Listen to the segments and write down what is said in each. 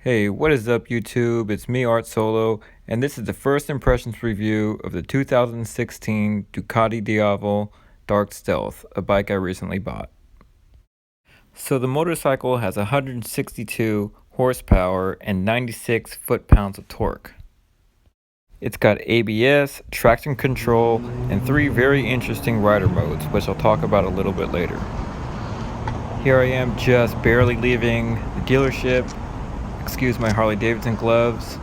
Hey, what is up YouTube? It's me, Art Solo, and this is the first impressions review of the 2016 Ducati Diavel Dark Stealth, a bike I recently bought. So the motorcycle has 162 horsepower and 96 foot-pounds of torque. It's got ABS, traction control, and 3 very interesting rider modes, which I'll talk about a little bit later. Here I am just barely leaving the dealership. Excuse my Harley Davidson gloves.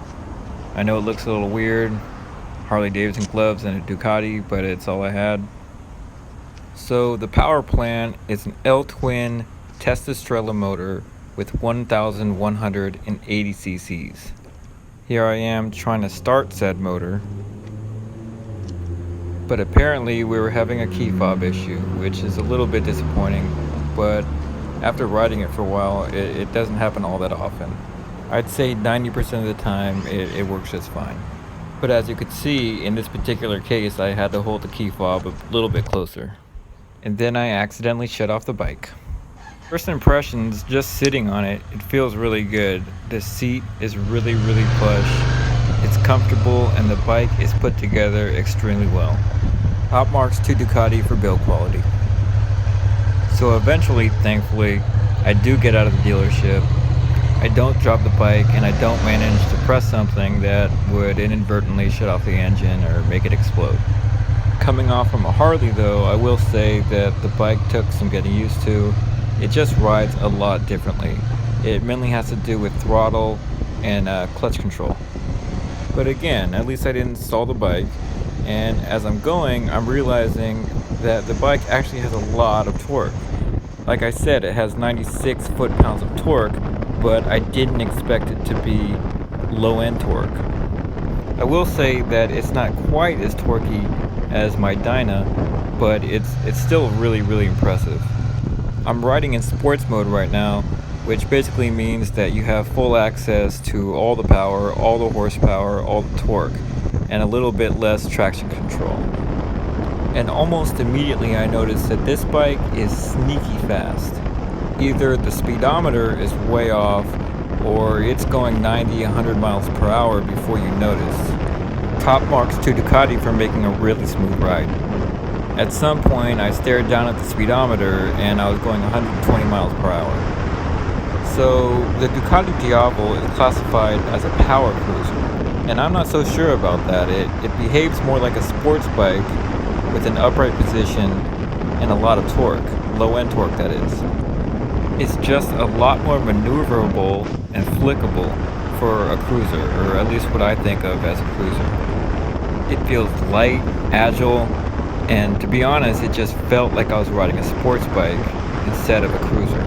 I know it looks a little weird, Harley Davidson gloves and a Ducati, but it's all I had. So the power plant is an L-twin Testostella motor with 1,180 cc's. Here I am trying to start said motor, but apparently we were having a key fob issue, which is a little bit disappointing, but after riding it for a while, it doesn't happen all that often. I'd say 90% of the time it works just fine. But as you could see, in this particular case, I had to hold the key fob a little bit closer. And then I accidentally shut off the bike. First impressions, just sitting on it, it feels really good. The seat is really plush. It's comfortable and the bike is put together extremely well. Top marks to Ducati for build quality. So eventually, thankfully, I do get out of the dealership. I don't drop the bike and I don't manage to press something that would inadvertently shut off the engine or make it explode. Coming off from a Harley though, I will say that the bike took some getting used to. It just rides a lot differently. It mainly has to do with throttle and clutch control. But again, at least I didn't stall the bike, and as I'm going, I'm realizing that the bike actually has a lot of torque. Like I said, it has 96 foot-pounds of torque, but I didn't expect it to be low-end torque. I will say that it's not quite as torquey as my Dyna, but it's still really impressive. I'm riding in sports mode right now, which basically means that you have full access to all the power, all the horsepower, all the torque, and a little bit less traction control. And almost immediately I noticed that this bike is sneaky fast. Either the speedometer is way off, or it's going 90-100 miles per hour before you notice. Top marks to Ducati for making a really smooth ride. At some point I stared down at the speedometer and I was going 120 miles per hour. So the Ducati Diavel is classified as a power cruiser, and I'm not so sure about that. It behaves more like a sports bike with an upright position and a lot of torque, low-end torque that is. It's just a lot more maneuverable and flickable for a cruiser, or at least what I think of as a cruiser. It feels light, agile, and to be honest, it just felt like I was riding a sports bike instead of a cruiser.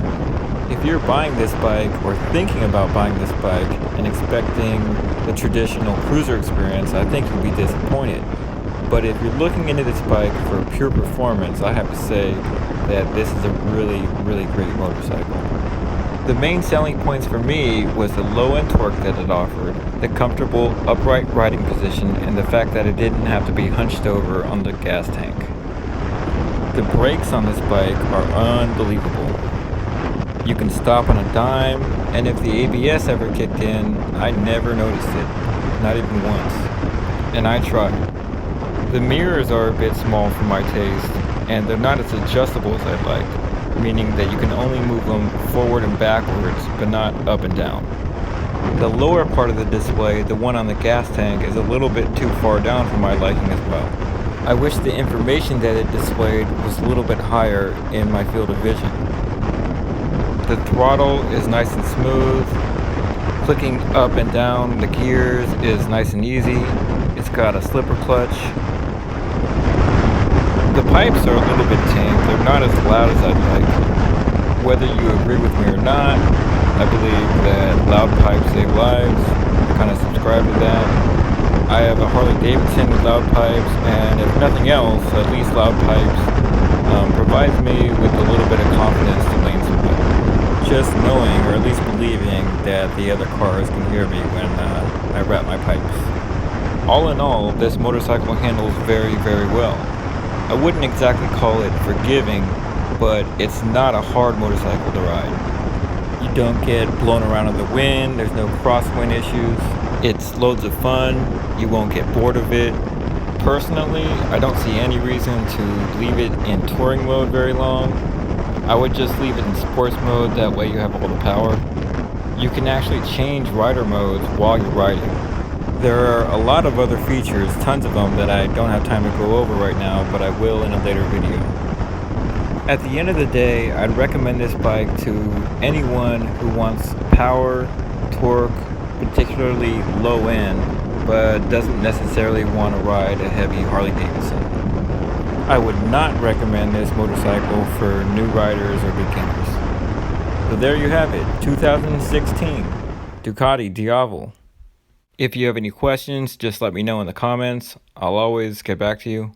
If you're buying this bike or thinking about buying this bike and expecting the traditional cruiser experience, I think you'll be disappointed. But if you're looking into this bike for pure performance, I have to say that this is a really great motorcycle. The main selling points for me was the low-end torque that it offered, the comfortable upright riding position, and the fact that it didn't have to be hunched over on the gas tank. The brakes on this bike are unbelievable. You can stop on a dime, and if the ABS ever kicked in, I never noticed it, not even once. And I tried. The mirrors are a bit small for my taste, and they're not as adjustable as I'd like, meaning that you can only move them forward and backwards, but not up and down. The lower part of the display, the one on the gas tank, is a little bit too far down for my liking as well. I wish the information that it displayed was a little bit higher in my field of vision. The throttle is nice and smooth. Clicking up and down the gears is nice and easy. It's got a slipper clutch. The pipes are a little bit tame. They're not as loud as I'd like. Whether you agree with me or not, I believe that loud pipes save lives. I kind of subscribe to that. I have a Harley Davidson with loud pipes, and if nothing else, at least loud pipes provides me with a little bit of confidence to lane split. Just knowing, or at least believing, that the other cars can hear me when I wrap my pipes. All in all, this motorcycle handles very well. I wouldn't exactly call it forgiving, but it's not a hard motorcycle to ride. You don't get blown around in the wind, there's no crosswind issues. It's loads of fun, you won't get bored of it. Personally, I don't see any reason to leave it in touring mode very long. I would just leave it in sports mode, that way you have all the power. You can actually change rider modes while you're riding. There are a lot of other features, tons of them, that I don't have time to go over right now, but I will in a later video. At the end of the day, I'd recommend this bike to anyone who wants power, torque, particularly low end, but doesn't necessarily want to ride a heavy Harley Davidson. I would not recommend this motorcycle for new riders or beginners. So there you have it, 2016 Ducati Diavel. If you have any questions, just let me know in the comments. I'll always get back to you.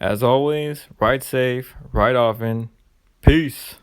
As always, ride safe, ride often. Peace.